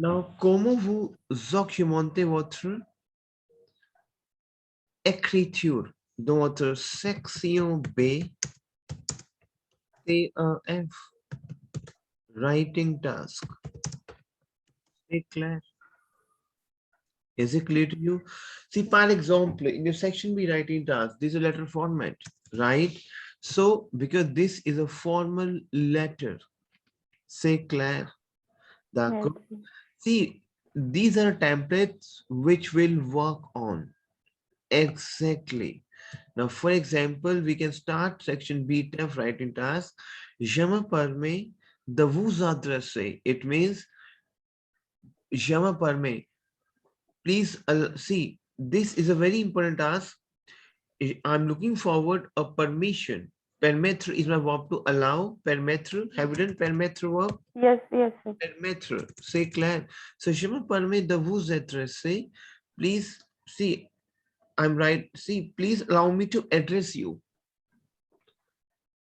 Now, comment vous documentez votre écriture dans votre section B, TEF, writing task? C'est clair? Is it clear to you? See, for example, in your section B writing task, this is a letter format, right? So, because this is a formal letter, c'est clair? Yes. D'accord? See, these are templates which will work on. Exactly. Now, for example, we can start section B TEF writing task. Je me permets de vous adresser. It means, je me permets. Please see, this is a very important task. I'm looking forward a permission. Permettre is my verb to allow. Permettre. Have you done permettre verb? Yes, yes, sir. Permettre. C'est clair. So, je me permets de vous adresser. Please see, I'm right. See, please allow me to address you.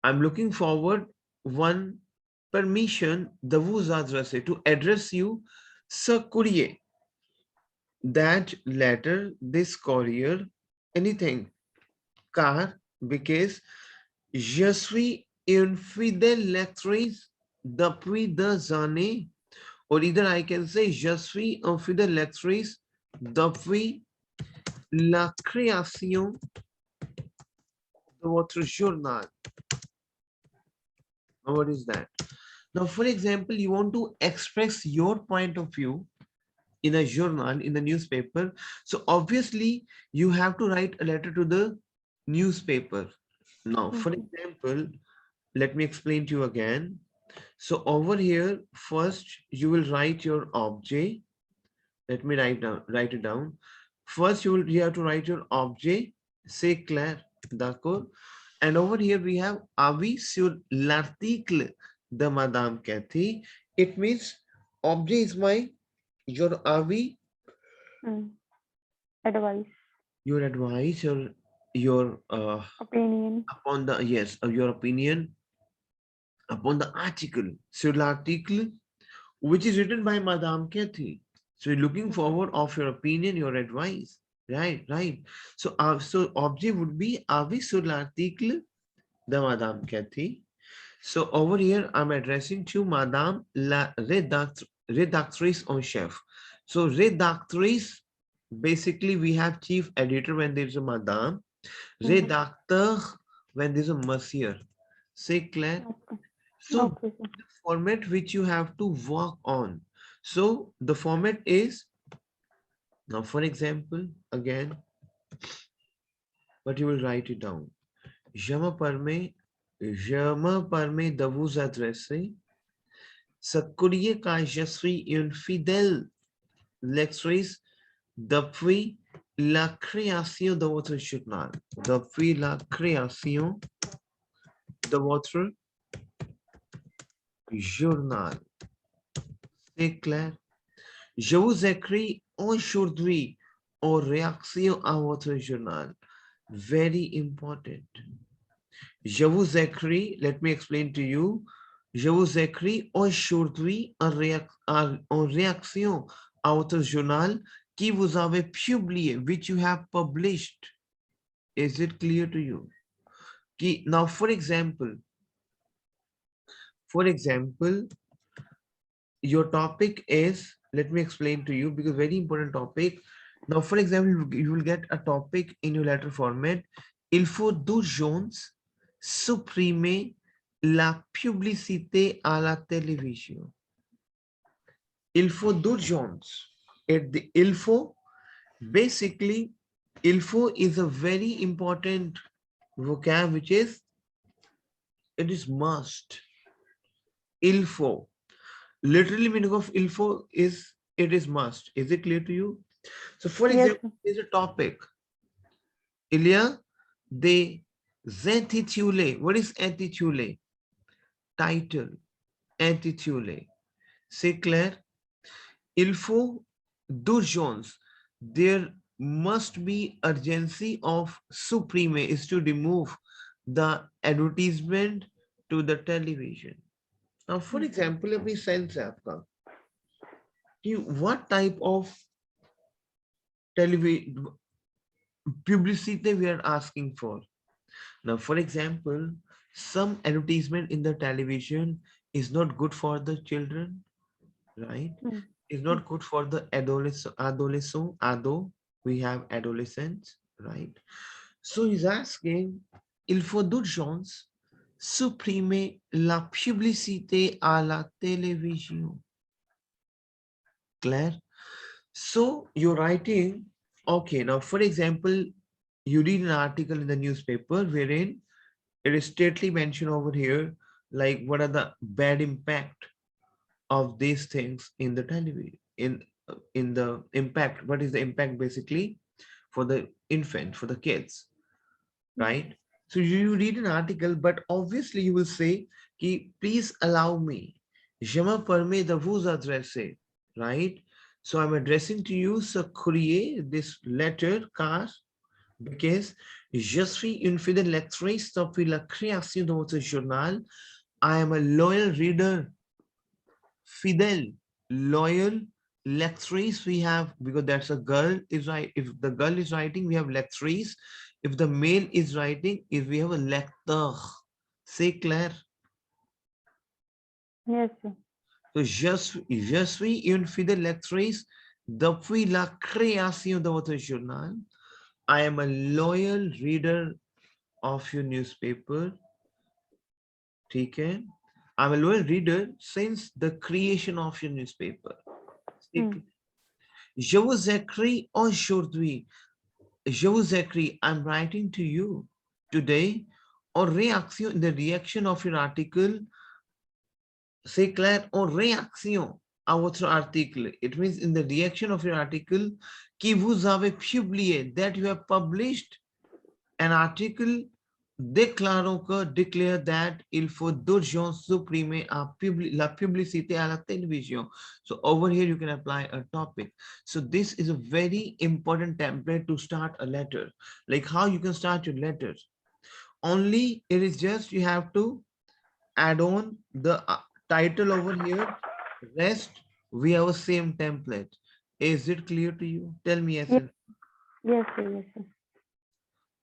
I'm looking forward one permission de vous adresser, to address you, ce courrier, that letter, this courier, anything. Car, because je suis une fidèle lectrice depuis des années. Or either I can say je suis une fidèle lectrice depuis la création de votre journal. Now, what is that? Now, for example, you want to express your point of view in a journal, in the newspaper. So obviously, you have to write a letter to the newspaper. Now, for example, let me explain to you again. So over here, first you will write your object. Let me write it down. First, you have to write your object. C'est clair, d'accord? And over here we have avis sur l'article de Madame Cathy. It means object is my your avis, Advice, your advice, your opinion. upon the your opinion upon the article sur l'article which is written by Madame Cathy. So you're looking forward of your opinion, your advice. Right, right. So object would be avis sur l'article de Madame Cathy. So over here, I'm addressing to Madame la rédactrice en chef. So rédactrice, basically we have chief editor when there's a Madame. Rédacteur when there's a monsieur. C'est clair? Okay. So Okay, sir. the format which you have to work on. So the format is, now for example, again, but you will write it down. Je me permets de vous adresser. Ce courrier car je suis une fidèle lectrice depuis la création de votre journal. Depuis la création de votre journal. C'est clair? Je vous écris aujourd'hui en réaction à votre journal. Very important. Je vous écris, let me explain to you. Je vous écris aujourd'hui en réaction à votre journal qui vous avez publié, which you have published. Is it clear to you? Now, for example, your topic is, let me explain to you because very important topic. Now, for example, you will get a topic in your letter format. Il faut d'urgence supprimer la publicité à la télévision. Il faut d'urgence. Il faut, basically, il faut is a very important vocab, which is, it is must. Il faut. Literally meaning of il faut is, it is must. Is it clear to you? So for example, there's a topic. Il y a des intitulés. What is intitulé? Title. Intitulé. C'est clair? Il faut d'urgence. There must be urgency of supprimer is to remove the advertisement to the television. Now, for example, अभी sense है आपका what type of television publicity we are asking for. Now, for example, some advertisement in the television is not good for the children, right? Mm. Is Mm. not good for the we have adolescents, right? So he's asking, il faut d'urgence supprimer la publicité à la télévision. Claire? So you're writing, okay, now for example, you read an article in the newspaper wherein it is straightly mentioned over here, like what are the bad impact of these things in the television, in the impact, what is the impact basically for the infant, for the kids, Mm. right? So you read an article, but obviously you will say, Ki, please allow me. Je me permets de vous adresser, right? So I'm addressing to you ce courrier, this letter, car, because je suis une fidèle lectrice depuis la création de votre journal. I am a loyal reader, fidèle, loyal, lectrice we have, because that's a girl is right. If the girl is writing, we have lectrice. If the male is writing, if we have a lecteur. C'est clair. Yes, sir. So je suis une fidèle lectrice depuis la création de votre journal. I am a loyal reader of your newspaper. ठीक है? I'm a loyal reader since the creation of your newspaper. Mm. Je vous écris aujourd'hui. Je vous écris. I'm writing to you today. Or reaction, in the reaction of your article, c'est clair, en réaction à votre article. It means in the reaction of your article que vous avez publié, that you have published an article déclarant que, declare that il faut d'urgence supprimer la publicité à la télévision. So over here you can apply a topic. So this is a very important template to start a letter. Like how you can start your letter. Only it is just you have to add on the title over here. Rest we have a same template. Is it clear to you? Tell me yes. Yes, yes, sir. Yes, sir.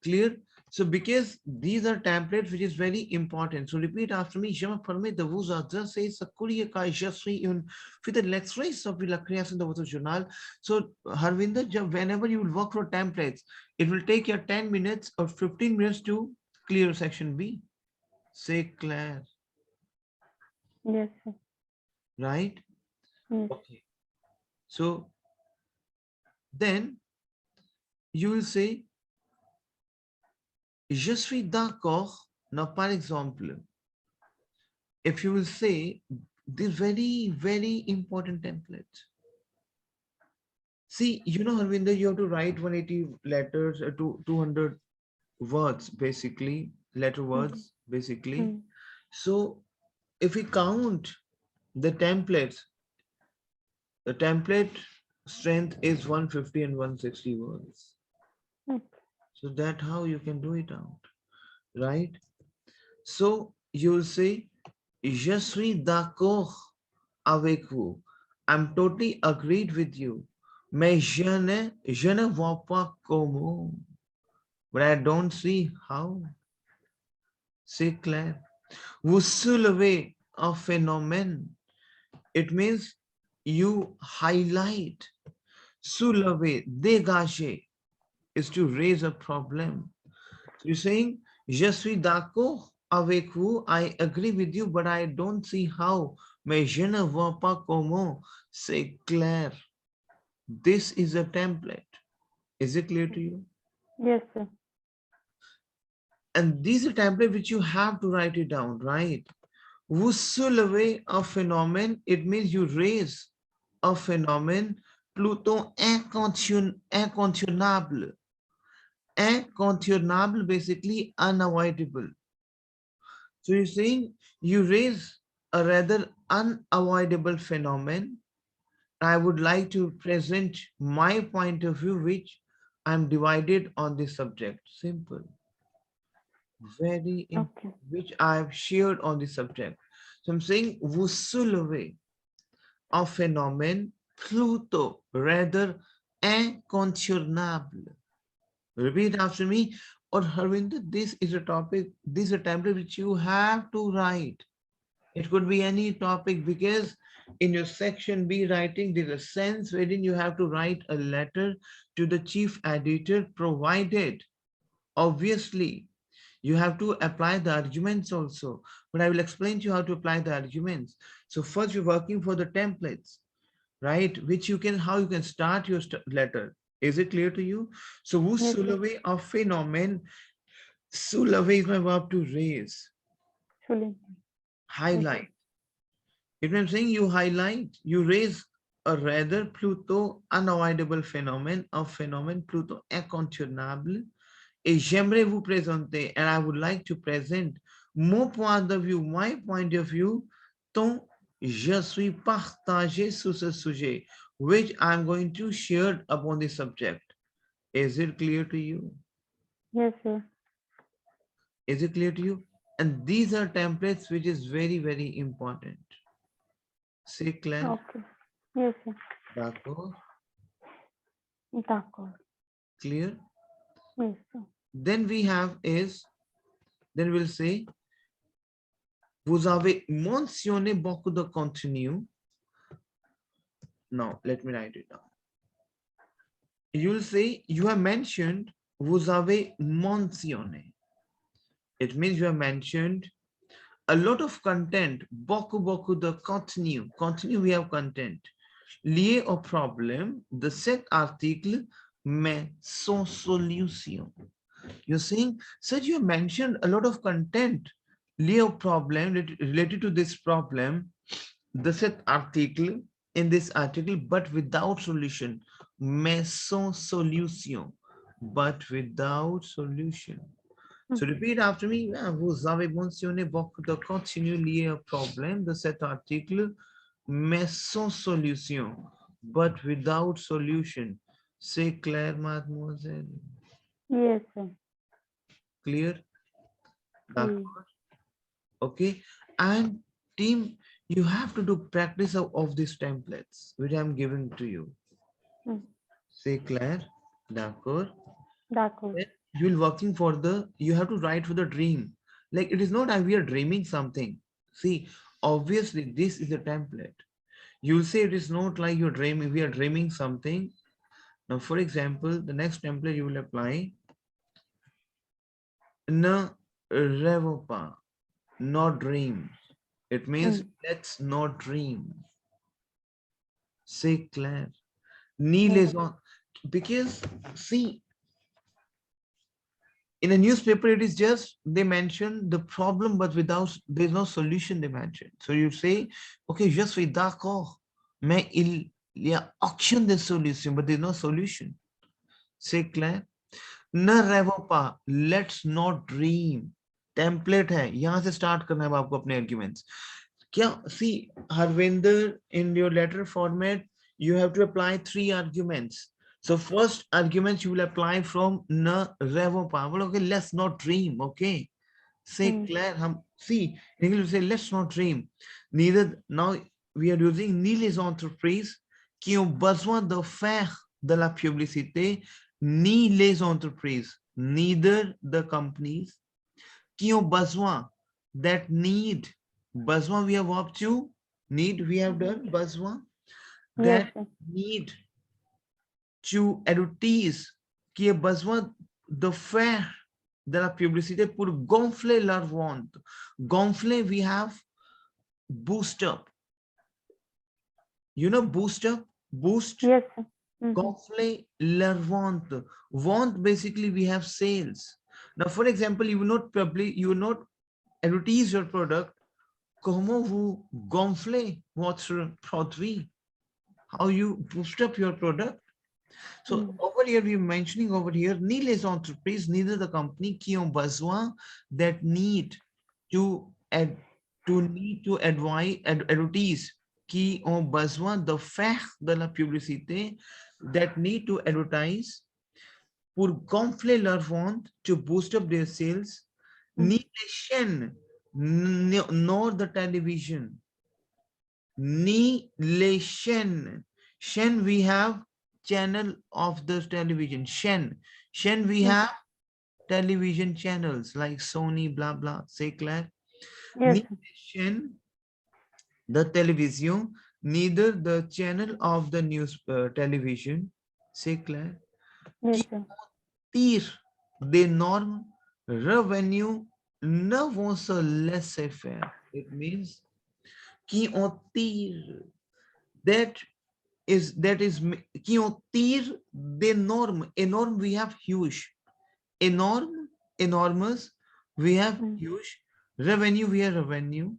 Clear? So because these are templates which is very important. So repeat after me. Je me permets de vous adresser ce courrier car je suis une fidèle lectrice of la création de votre journal. So Harvinder, whenever you will work for templates, it will take you 10 minutes or 15 minutes to clear section B. C'est clair, Yes, sir. right? Yes. Okay. So then you will say, je suis d'accord. Now, par exemple, if you will say this very, very important template. See, you know, Harvinder, you have to write 180 letters to 200 words, basically, letter Mm. words, basically. Mm. So if we count the templates, the template strength is 150 and 160 words. Mm. So that's how you can do it out, right? So you'll say, je suis d'accord avec vous. I'm totally agreed with you. Mais je ne vois pas comment. But I don't see how. C'est clair. Vous soulevez un phénomène. It means you highlight. Soulever, dégager is to raise a problem. So you're saying, je suis d'accord avec vous, I agree with you, but I don't see how. Mais je ne vois pas comment. C'est clair. This is a template. Is it clear to you? Yes, sir. And this is a template which you have to write it down, right? Vous soulevez un phénomène, it means you raise a phénomène plutôt incontournable. Incontournable, basically unavoidable. So you're saying you raise a rather unavoidable phenomenon. I would like to present my point of view, which I'm divided on this subject. Simple. Very Okay. which I've shared on this subject. So I'm saying vous soulevez a phénomène plutôt, rather incontournable. Repeat after me. Or Harvinder, this is a topic, this is a template which you have to write. It could be any topic because in your section B writing, there's a sense wherein you have to write a letter to the chief editor provided. Obviously, you have to apply the arguments also, but I will explain to you how to apply the arguments. So first you're working for the templates, right? Which you can, how you can start your letter. Is it clear to you? So vous Yes, sir. soulevez un phénomène. Soulever is my verb to raise, Souligner. Yes, sir. highlight. If I'm saying you highlight, you raise a rather plutôt unavoidable phénomène, a phénomène plutôt incontournable. Et j'aimerais vous présenter, and I would like to present mon point de vue, my point of view, dont je suis partagé sur ce sujet, which I'm going to share upon this subject. Is it clear to you? Yes, sir. Is it clear to you? And these are templates which is very, very important. C'est clair? Okay. Yes, sir. D'accord? D'accord. Clear? Yes, sir. Then we have is, then we'll say, vous avez mentionné beaucoup de contenu. Now, let me write it down. You'll say, you have mentioned, vous avez mentionné. It means you have mentioned a lot of content, beaucoup de contenu. Contenu, we have content. Lié au problème de cet article, mais sans solution. You're saying, sir, you mentioned a lot of content lié au problème, related to this problem, de cet article, in this article, but without solution. Mais sans solution. But without solution. So repeat after me. Vous avez mentionné beaucoup de contenu lié au problème de cet article, mais sans solution. But without solution. C'est clair, mademoiselle? Yes, sir. Clear? Yes. Okay. And team, you have to do practice of these templates, which I'm giving to you. C'est clair? D'accord. D'accord. You're working for the, you have to write for the dream. Like it is not that we are dreaming something. See, obviously this is a template. You'll say it is not like you're dreaming, we are dreaming something. Now, for example, the next template you will apply, ne rêve pas, not dream. It means let's not dream. C'est clair. Ni les on, because see, in a newspaper, it is just they mention the problem, but without there's no solution they mention. So you say, okay, je suis d'accord, mais il y a aucune de solution, but there's no solution. C'est clair? Ne rêvons pas, let's not dream. Template है, यहाँ से start करना है आपको अपने arguments. क्या, see, Harvinder, in your letter format, you have to apply 3 arguments. So first argument you will apply from ne rêvons pas. Well, okay, let's not dream. Okay, say Claire. See, in English we say let's not dream. Neither now we are using ni les entreprises qui ont besoin de faire de la publicité, ni les entreprises, neither the companies qui ont besoin, that need. Besoin we have up to, need we have done, besoin, that need to advertise, qui a besoin de faire de la publicité pour gonfler leur vente. Gonfler, we have boost up. You know boost up? Boost? Yes. Gonfler leur vente. Vente, basically we have sales. Now, for example, you will not advertise your product. Comment vous gonflez votre produit? How you boost up your product? So over here, we're mentioning over here, ni les entreprises, neither the company qui ont besoin, that need to advertise, qui ont besoin de faire de la publicité, that need to advertise pour gonfler leur vente, to boost up their sales, ni les chaînes, nor the television, ni les chaînes. Shen, we have channel of the television. Shen, we Yes. have television channels like Sony, blah, blah. C'est clair? Yes, Neither sir. Shen, the television, neither the channel of the news television. C'est clair? Yes, Qui sir. tire des normes revenus ne vont se laisser faire. It means qui en tire, that is qui en tire des normes. A norm we have huge. A norm, enormous, we have Mm. huge. Revenue, we have revenue.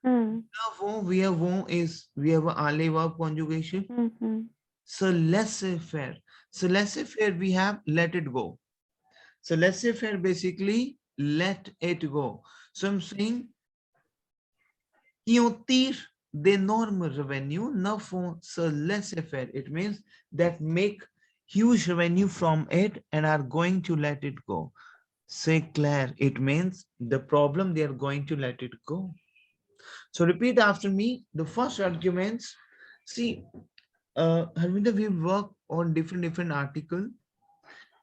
Mm. Now we have won is we have a aller verb conjugation. Mm-hmm. So laissez faire. So laissez faire we have let it go. So laissez faire basically let it go. So I'm saying qui en tire d'énormes revenue ne font se laisser faire. It means that make huge revenue from it and are going to let it go. C'est clair. It means the problem they are going to let it go. So repeat after me. The first arguments. See, Harvinda, we work on different article,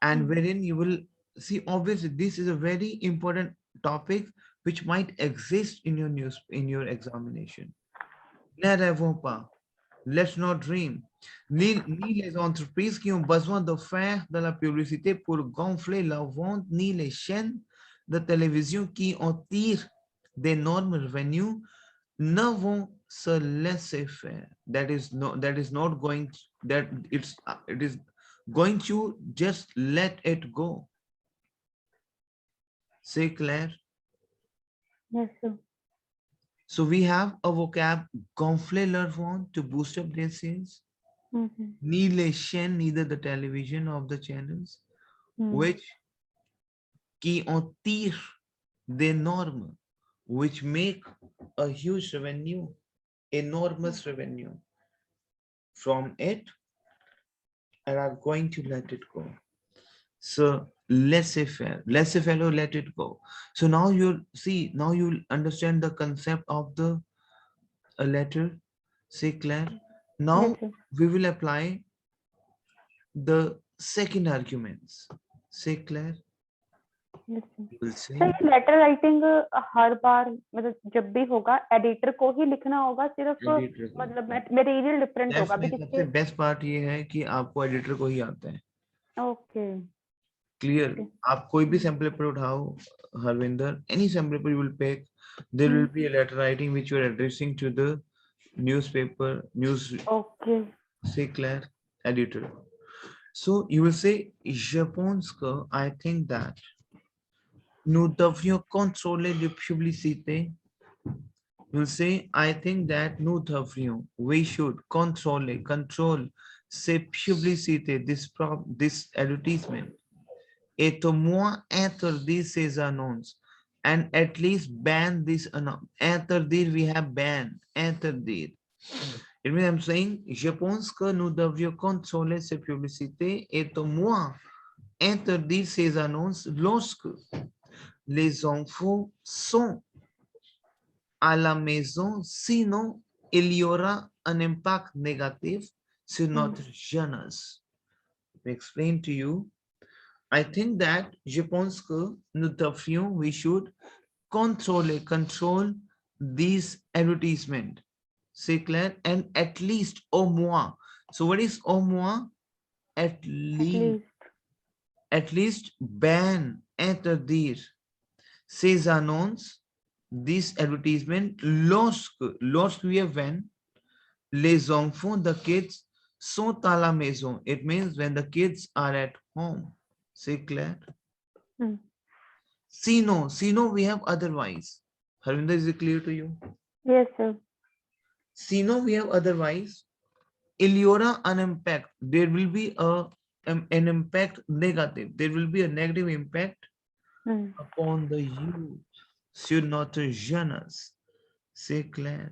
and Mm. wherein you will see obviously this is a very important topic which might exist in your news in your examination. Ne rêvons pas. Let's not dream. Ni les entreprises qui ont besoin de faire de la publicité pour gonfler la vente, ni les chaînes de télévision qui en tirent d'énormes revenus ne vont se laisser faire. That is not going that it is going to just let it go. C'est clair? Yes, sir. So we have a vocab gonfler leur vente to boost up their sales. Mm-hmm. Ni les chaînes, neither the television of the channels, Mm. which qui en tirent des normes, which make a huge revenue, enormous revenue from it, and are going to let it go. So laissez faire or let it go. So now you'll see, now you'll understand the concept of the a letter. C'est clair? Yes, Now sir. we will apply the second arguments. C'est clair? Yes, sir. You will sir say ये letter writing हर बार मतलब जब भी होगा editor को ही लिखना होगा सिर्फ editor को। मतलब मटेरियल डिफरेंट होगा अभी में सबसे किसके बेस्ट पार्ट ये है कि आपको एडिटर को ही आता है। Okay clear? ओके आप कोई भी सैंपल पेपर उठाओ Harvinder, any sample paper you will pick, there will be a letter writing which you are addressing to the newspaper news. Okay C'est clair? Editor. So you will say je pense que I think that nous devrions contrôler les publicités. You will say I think that nous devrions, we should control ces publicités, this advertisement, et au moins interdire ces annonces, and at least ban this annonce. Interdire, we have ban, interdire. It means I'm saying, je pense que nous devrions contrôler ces publicités et au moins interdire ces annonces lorsque les enfants sont à la maison, sinon il y aura un impact négatif sur notre jeunesse. Let me explain to you. I think that je pense que nous devrions, we should control these advertisement. C'est clair? And at least au moins. So what is au moins? At least, at least at least ban, interdire ces annonces, this advertisement, lorsque we have when les enfants, the kids, sont à la maison. It means when the kids are at home. C'est clair? Sinon, we have otherwise. Harvinder, is it clear to you? Yes sir Sinon, we have otherwise. Il y aura an impact. There will be an impact negative. There will be a negative impact upon the youth. Sur notre jeunesse. C'est clair.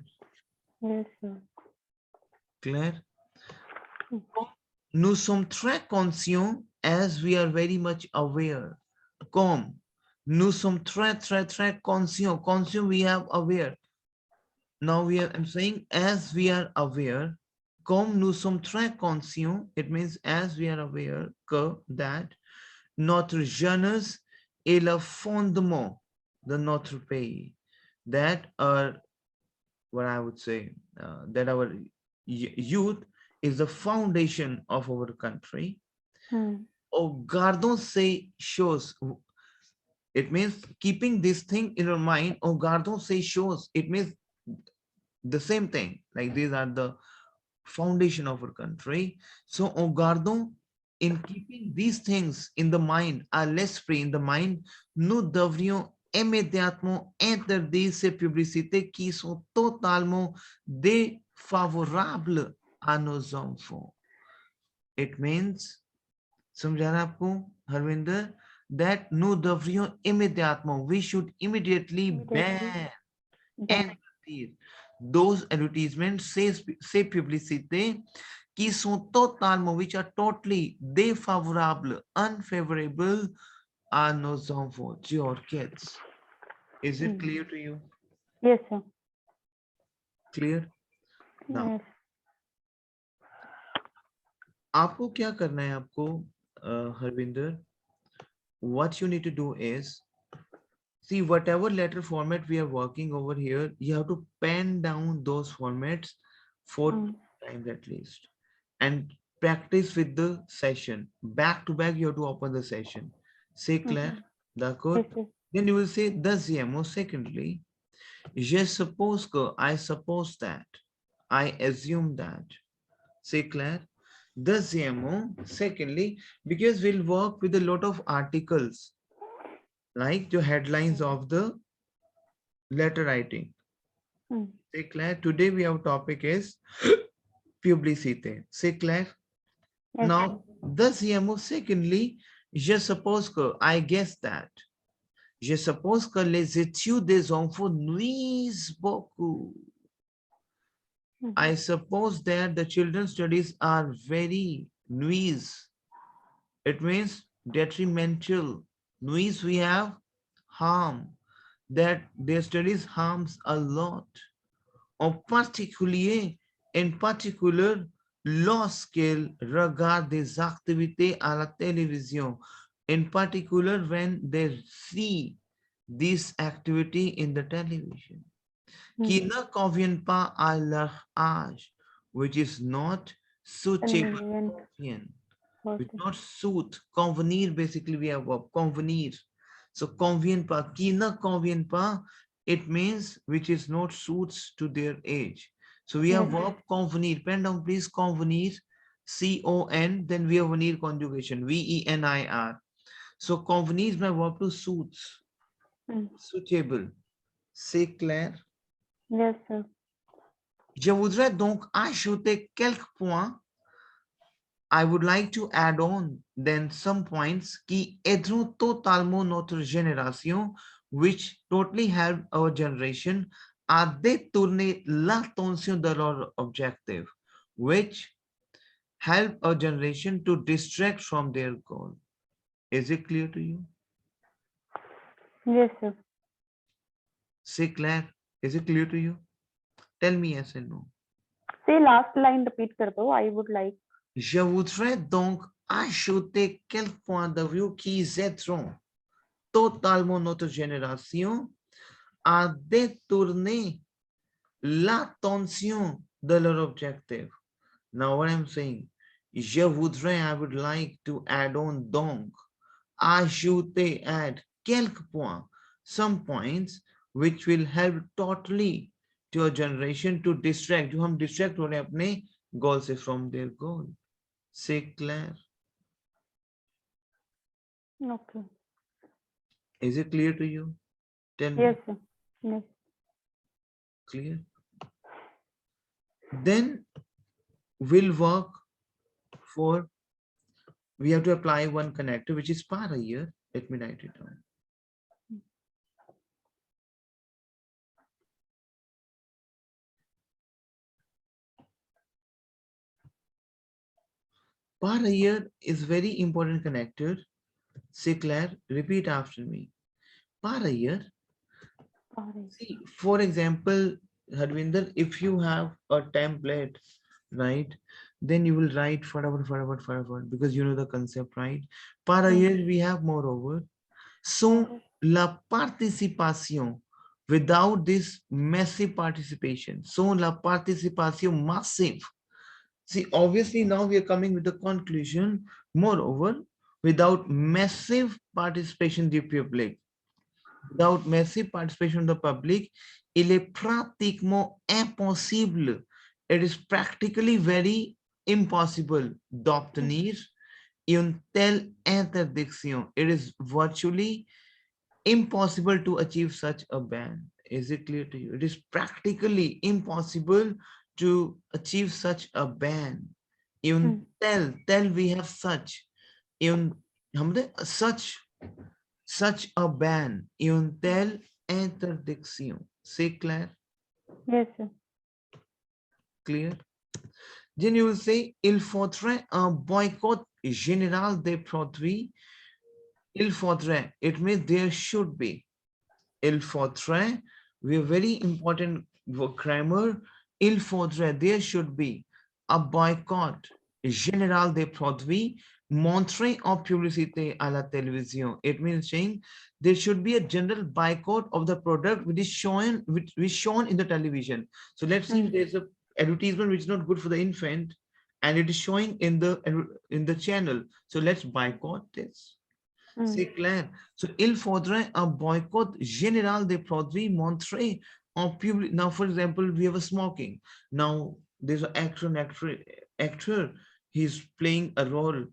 Yes sir Clair? Nous sommes très conscients as we are very much aware. Comme nous sommes très conscients. Conscious we have aware. Now I'm saying as we are aware. Comme nous sommes très conscients, it means as we are aware that notre jeunesse est le fondement de notre pays. That our, what I would say, that our youth is the foundation of our country. Au gardons ces choses, it means keeping this thing in your mind. Au gardons ces choses, it means the same thing. Like these are the foundation of our country. So, en gardant, in keeping these things in the mind, à l'esprit, in the mind, nous devrions immédiatement interdire ces publicités qui sont totalement défavorables à nos enfants. It means, समझा रहा आपको Harvinder, that nous devrions immédiatement, we should immediately ban and those advertisements, say publicité qui sont totalement, which are totally défavorables, unfavorable à nos enfants, to your kids. Is it clear to you? Yes, sir. Clear? Now, Yes. आपको क्या करना है आपको Harvinder? What you need to do is, see, whatever letter format we are working over here, you have to pen down those formats 4 times at least and practice with the session. Back to back, you have to open the session. C'est clair? D'accord? Yes, Then you will say, deuxième, or secondly, je suppose que, I suppose that, I assume that. C'est clair? Deuxième, secondly, because we'll work with a lot of articles, like the headlines of the letter writing. C'est clair? Today we have topic is publicité. C'est clair? yes. Now, deuxième, secondly, je suppose que, I guess that, je suppose que les études des enfants nuisent beaucoup. I suppose that the children's studies are very nuise. It means detrimental. Nuise, we have harm. That their studies harms a lot. In particular, lorsqu'ils regardent des activités à la télévision, in particular when they see this activity in the television, qui ne conviennent pas à leur âge, which is not suitable, which not suit, convenir, basically we have verb, convenir. So convient pas, qui ne convient pas, it means which is not suits to their age. So we have verb convenir. Pen down please, convenir, C-O-N, then we have venir conjugation, V-E-N-I-R. So convenir is my verb to suits, suitable. C'est clair? Yes, sir. Je voudrais donc ajouter quelques points. I would like to add on then some points qui aideront totalement notre génération, which totally help our generation à détourner l'attention de leur objective, which help our generation to distract from their goal. Is it clear to you? Yes, sir. C'est clair? Is it clear to you? Tell me yes and no. Say last line repeat kar do. I would like. Je voudrais donc ajouter quelques points de vue qui aideront totalement notre génération à détourner l'attention de leur objectif. Now what I'm saying, je voudrais, I would like to add on donc, ajouter, add quelques points, some points which will help totally to a generation to distract, जो हम distract हो रहे हैं अपने goal से from their goal. C'est clair? Okay. Is it clear to you? Tell me. Yes, sir. Yes. Clear? Then we'll work for, we have to apply one connector, which is par here. Let me write it down. Par here is very important connector. Say Claire, repeat after me. Par here. See, for example, Harvinder, if you have a template right? Then you will write forever, because you know the concept, right? Par Hmm. ailleurs, we have moreover. So Moreover. la participation, without this massive participation. So la participation massive. See, obviously now we are coming with the conclusion. Moreover, without massive participation du public, without massive participation of the public, il est pratiquement impossible. It is practically very impossible Hmm. d'obtenir une telle interdiction. It is virtually impossible to achieve such a ban. Is it clear to you? It is practically impossible to achieve such a ban. Hmm. Even tell we have such. Even हमने such a ban. Even tell interdiction. C'est clair? Yes, sir. Clear? Then you will say il faudrait un boycott général des produits. Il faudrait. It means there should be. Il faudrait, we have very important grammar. Il faudrait, there should be a boycott général des produits montré en publicité à la télévision. It means saying there should be a general boycott of the product which is shown in the television. So let's see Hmm. if there's a advertisement which is not good for the infant and it is showing in the channel. So let's boycott this. Hmm. C'est clair. So, il faudrait un boycott général des produits montrés en public. Now, for example, we have a smoking. Now, there's an actor, he's playing a role,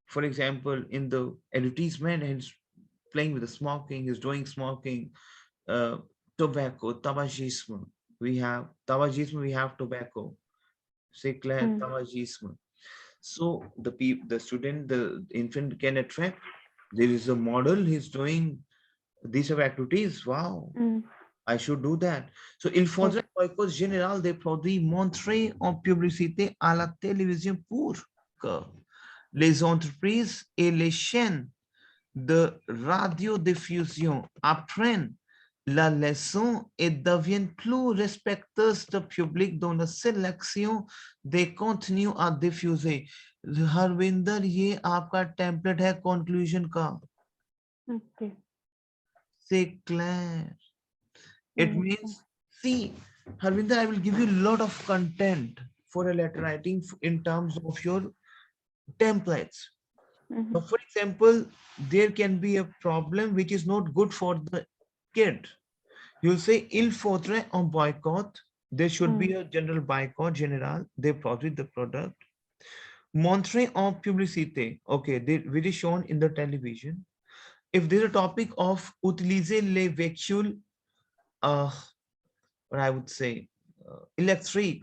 for example, in the advertisement, and he's playing with the smoking, he's doing smoking, uh, tobacco, tabagisme. We have tobacco. C'est clair, Hmm. tabagisme. So the student, the infant can attract. There is a model, he's doing these are activities. Wow, Hmm. I should do that. So il Yes. faudrait boycott général des produits montrés en publicité à la télévision pour que les entreprises et les chaînes de radiodiffusion apprennent la leçon et deviennent plus respectueuses du public dans la sélection des contenus à diffuser. Harvinder ये आपका template है conclusion का. Okay. C'est clair. It Yes, sir. means, see, Harvinder, I will give you a lot of content for a letter writing in terms of your templates. Hmm. Now, for example, there can be a problem which is not good for the kid. You'll say, il faudrait un boycott. There should Hmm. be a general boycott, general. They produce the product. Montrer en publicité. Okay, which is shown in the television. If there's a topic of utiliser les véhicules, uh, what I would say, electric,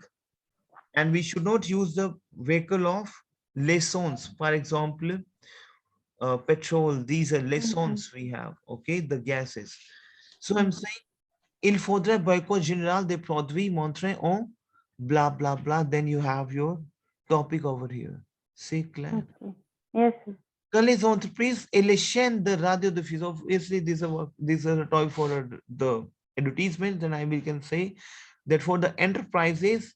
and we should not use the vehicle of lessons. For example, petrol, diesel, Hmm. lessons we have, okay, the gases. So Hmm. I'm saying, il faudrait boycott général des produits montrés en blah, blah, blah. Then you have your topic over here. C'est clair. Okay. Yes, sir. Que les entreprises et les chaînes de radiodiffusion, obviously these are a toy for the advertisement, then we can say that for the enterprises,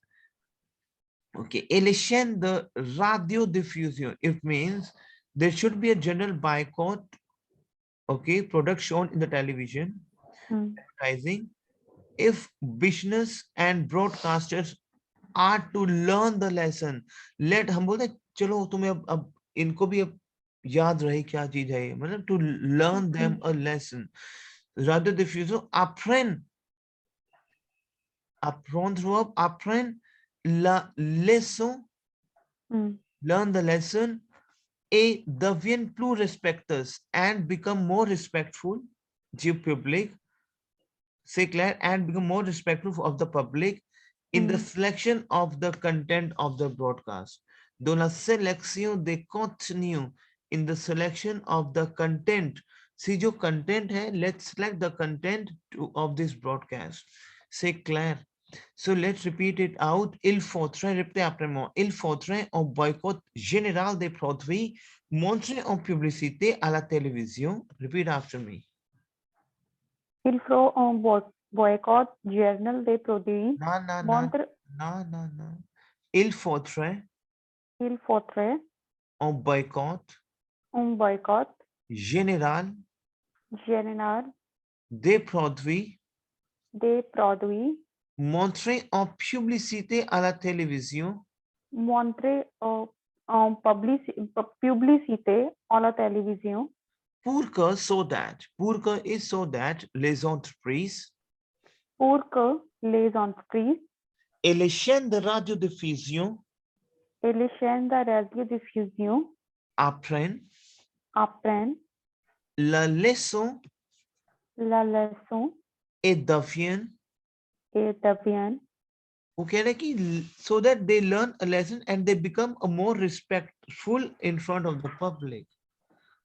okay, et les chaînes de radiodiffusion, it means there should be a general boycott, okay, product shown in the television, Hmm. advertising, if business and broadcasters are to learn the lesson. Let हम बोलते हैं, चलो तुम्हें अब इनको भी अब याद रहे क्या चीज है ये, मतलब to learn Okay. them a lesson. Radio diffusion apprend, apprend la leçon, Hmm. learn the lesson, et deviennent plus respecters and become more respectful du public, c'est clair, and become more respectful of the public in the Hmm. selection of the content of the broadcast. Dans la sélection des contenus, in the selection of the content. See जो content है, let's select the content of this broadcast. C'est clair. So let's repeat it out. Il faudrait, répétez après moi, il faudrait un boycott général des produits montrés en publicité à la télévision. Repeat after me. Il faut un boycott journal des produits Na na na montre. na na na. il faudrait, il faudrait, un boycott un boycott général général des des produits montrés en publicité à la télévision montrés en publicité à la télévision pour que et so that les entreprises pour que les entreprises et les chaînes de radiodiffusion et les chaînes de radiodiffusion apprennent apprennent la leçon la leçon et deviennent et deviennent वो कह रहे हैं कि so that they learn a lesson and they become a more respectful in front of the public.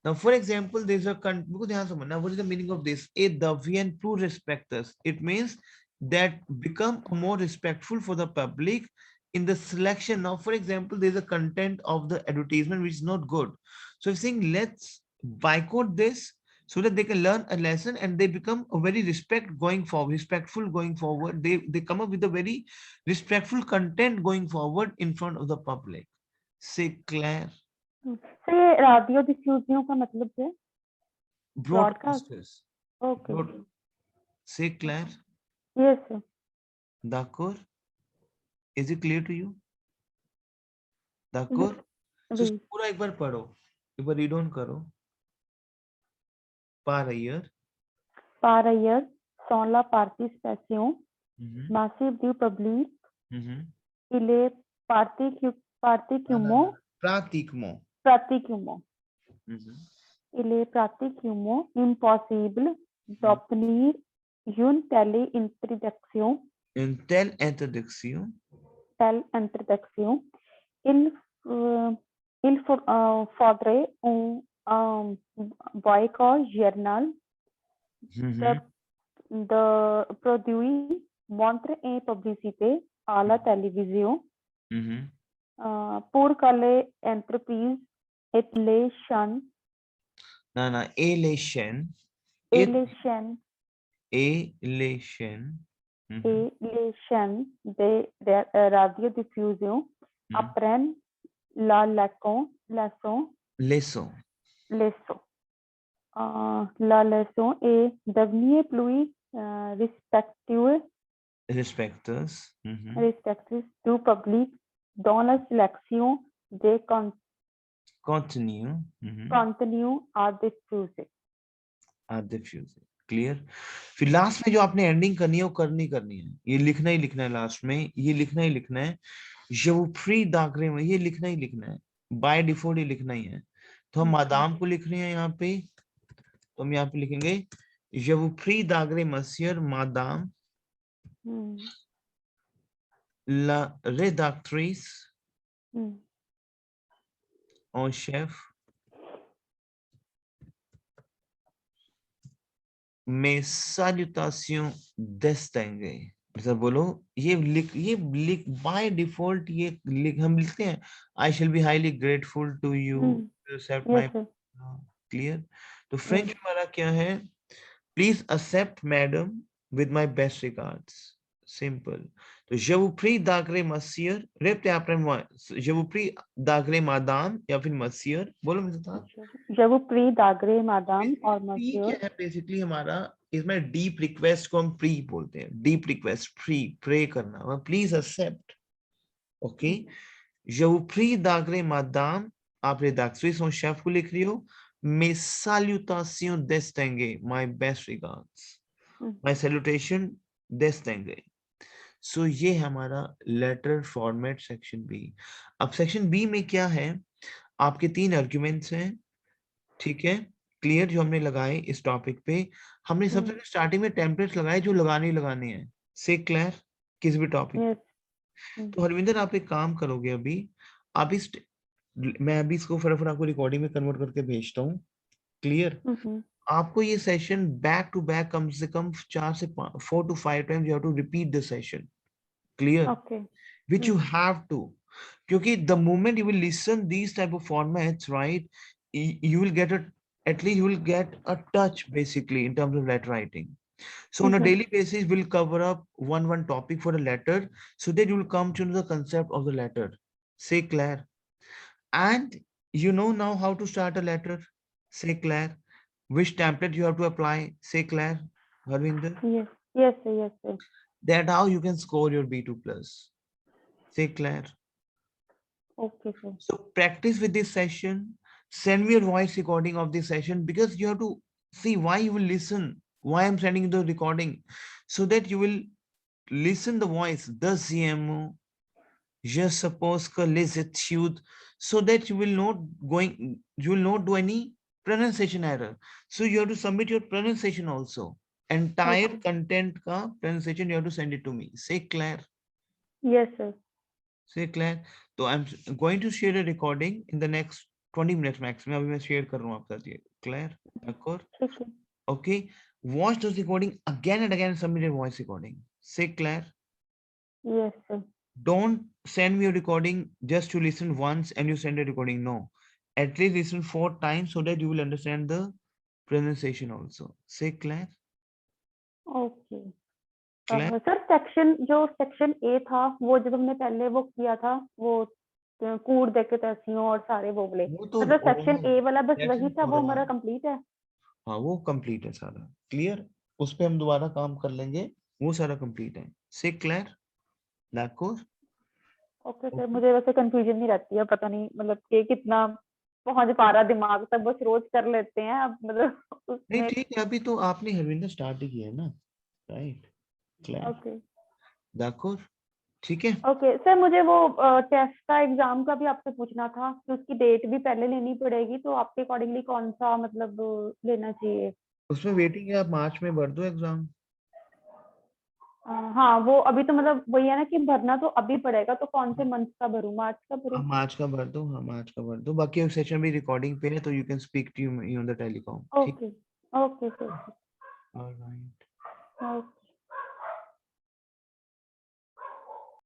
Now, for example, there's a because ध्यान से समझना, what is the meaning of this? A deviant plus respecters. It means that become more respectful for the public in the selection. Now, for example, there's a content of the advertisement which is not good. So if saying let's boycott this so that they can learn a lesson and they become a very respectful going forward. They come up with a very respectful content going forward in front of the public. Say Claire. तो ये radio diffusion का मतलब क्या है? Broadcast Broadcasters. Okay Say Claire. Yes D'accord. Is it clear to you? D'accord. So oui पूरा एक बार पढ़ो, एक बार रीड ऑन करो. Par ailleurs. par ailleurs sans la participation Mhm, massive du public mhm. il est Non, non, pratiquement non. Pratiquement. pratiquement Mhm, il est pratiquement impossible mhm. d'obtenir une telle introduction Une telle introduction. il faudrait un boycott journal Mhm, de produits montre et publicité à la télévision mhm. pour que les entreprises et les chaînes Non, non. Et les chaînes. et Et les chaînes et les chaînes. Mhm, et les chaînes de radiodiffusion mhm. apprennent la leçon Leçon. leçon. La leçon est devenir plus respectueux Respecters. Mhm. respectueux du public dans la sélection des Continue. Mhm. contenus à diffuser. Diffuse clear. फिर last में जो आपने ending करनी है वो करनी है, ये लिखना ही लिखना है, लास्ट में ये लिखना ही लिखना है. je vous prie दागरे में ये लिखना ही लिखना है, बाय डिफॉल्ट ये लिखना ही है. तो हम मादाम को लिख रहे हैं यहाँ पे, तो हम यहाँ पे लिखेंगे je vous prie दागरे monsieur madame la rédactrice en chef mes salutations distinguées. Sir बोलो, ये लिख बाय डिफॉल्ट ये लिख हम लिखते हैं I shall be highly grateful to you to accept my. Yes, sir. Clear. तो फ्रेंच में हमारा क्या है? Please accept madam with my best regards. Simple. तो je vous prie d'agréer monsieur, répétez après moi. je vous prie d'agréer madame या फिर monsieur, बोलो मेरे साथ. Je vous prie d'agréer madame और प्री monsieur. क्या है बेसिकली हमारा, इसमें डीप रिक्वेस्ट को हम प्री बोलते हैं. डीप रिक्वेस्ट, प्रे करना, please accept. Okay. je vous prie d'agréer madame, आप rédactrice en chef को लिख रही हो. mes salutations distinguées, my best regards, my salutation distinguées. सो ये हमारा लेटर फॉर्मेट सेक्शन बी. अब सेक्शन बी में क्या है, आपके 3 आर्गुमेंट्स हैं. ठीक है, क्लियर, जो हमने लगाए इस टॉपिक पे. हमने सबसे स्टार्टिंग में टेम्पलेट्स लगाए जो लगाने ही लगाने हैं. से क्लियर किसी भी टॉपिक. Yes. तो हरविंदर आप एक काम करोगे अभी, आप इस मैं अभी इसको फटाफट आपको रिकॉर्डिंग में कन्वर्ट करके भेजता हूँ. क्लियर. आपको ये सेशन बैक टू बैक कम से कम 4 to 5 times you have to repeat the session. Clear. Okay. Which you have to, क्योंकि the moment you will listen these type of formats, right, you will get at least you will get a touch basically in terms of letter writing. So on a Mhm. daily basis, we'll cover up one topic for a letter so that you will come to know the concept of the letter. Say Claire. And you know now how to start a letter. Say Claire. Which template you have to apply. Say Claire. Harvinder. Yes. Yes, sir. Yes, sir. That how you can score your B2 plus. Say Claire. Okay, sir. So practice with this session. Send me your voice recording of this session because you have to see why you will listen. Why I'm sending you the recording so that you will listen the voice. The CMO. Je suppose que les études, so that you will not do any pronunciation error. So you have to submit your pronunciation also. Entire Okay. content ka pronunciation you have to send it to me. Say Claire. Yes, sir. Say Claire. So I'm going to share a recording in the next 20 minutes maximum. अभी मैं share कर रहा हूँ आपके साथ ये. Claire, d'accord? ठीक है. Okay. Watch those recording again and again. Submit your voice recording. Say Claire. Yes, sir. Don't send me a recording just to listen once and you send a recording. No, at least listen 4 times so that you will understand the pronunciation also. Say Claire. Okay. Claire. Sir section A था वो जब हमने पहले वो किया था वो कूड़ देखे तहसीलों और सारे वो बोले वो तो मतलब सेक्शन ए वाला बस वही सेक्शन था वो हमारा ओवरऑल कंप्लीट है. हाँ वो कंप्लीट है सारा क्लियर. उस पे हम दोबारा काम कर लेंगे. वो सारा कंप्लीट है. से clear. d'accord. Okay sir. Okay. मुझे वैसे कंफ्यूजन नहीं रहती है पता नहीं मतलब कि कितना पहुंच पा रहा दिमाग तक बस रोज कर लेते हैं अब मतलब नहीं उसमें. ठीक है. अभी तो आपने हरविंदर स्टार्ट ही किया है ना. राइट. क्लियर. ओके. d'accord. ठीक है. ओके सर मुझे वो टेस्ट का एग्जाम का भी आपसे पूछना था कि उसकी डेट भी पहले लेनी पड़ेगी तो आपके अकॉर्डिंगली कौन सा मतलब लेना चाहिए. उसमें वेटिंग है. आप मार्च में भर दो एग्जाम. हाँ वो अभी तो मतलब वही है ना कि भरना तो अभी पड़ेगा तो कौन से मंथ का भरूँ मार्च का भरूँ. हाँ मार्च का भर दो. हाँ मार्च का भर दो. बाकी सेशन भी रिकॉर्डिंग पे है तो you can speak to you on the telecom. ठीक. ओके. Okay sir. ऑलराइट.